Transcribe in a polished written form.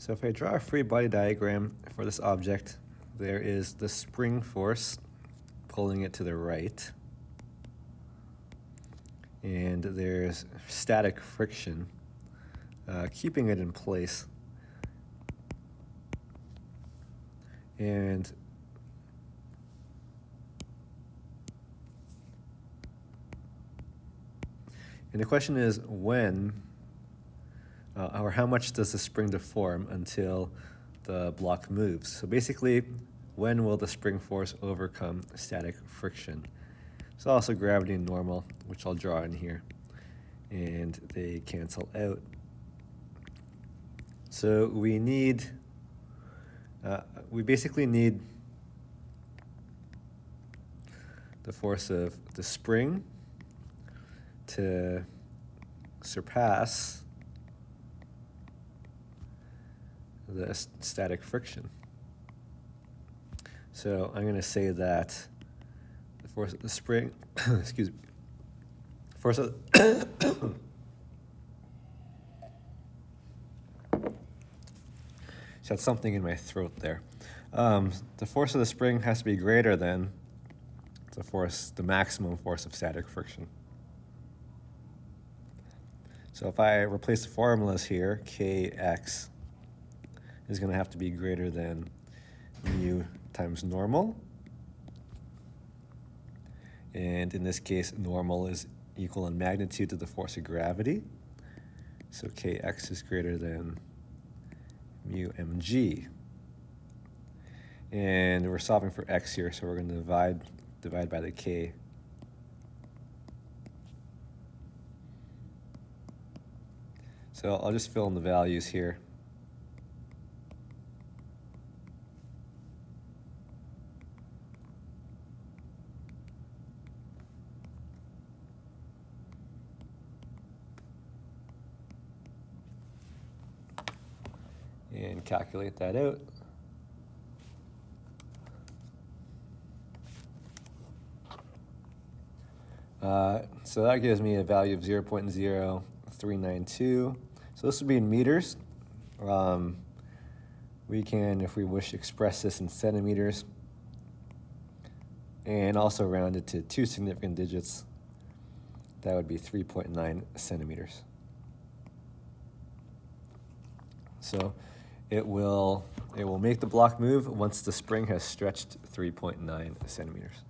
So if I draw a free body diagram for this object, there is the spring force pulling it to the right, and there's static friction keeping it in place. And the question is when, or how much does the spring deform until the block moves? So basically, when will the spring force overcome static friction? There's also gravity and normal, which I'll draw in here, and they cancel out. So we basically need the force of the spring to surpass the static friction. So I'm going to say that the force of the spring, excuse me, force of just had something in my throat there. The force of the spring has to be greater than the maximum force of static friction. So if I replace the formulas here, Kx is going to have to be greater than mu times normal. And in this case, normal is equal in magnitude to the force of gravity. So Kx is greater than mu mg. And we're solving for x here, so we're going to divide by the k. So I'll just fill in the values here. And calculate that out. So that gives me a value of 0.0392. So this would be in meters. We can, if we wish, express this in centimeters and also round it to 2 significant digits. That would be 3.9 centimeters. So it will make the block move once the spring has stretched 3.9 centimeters.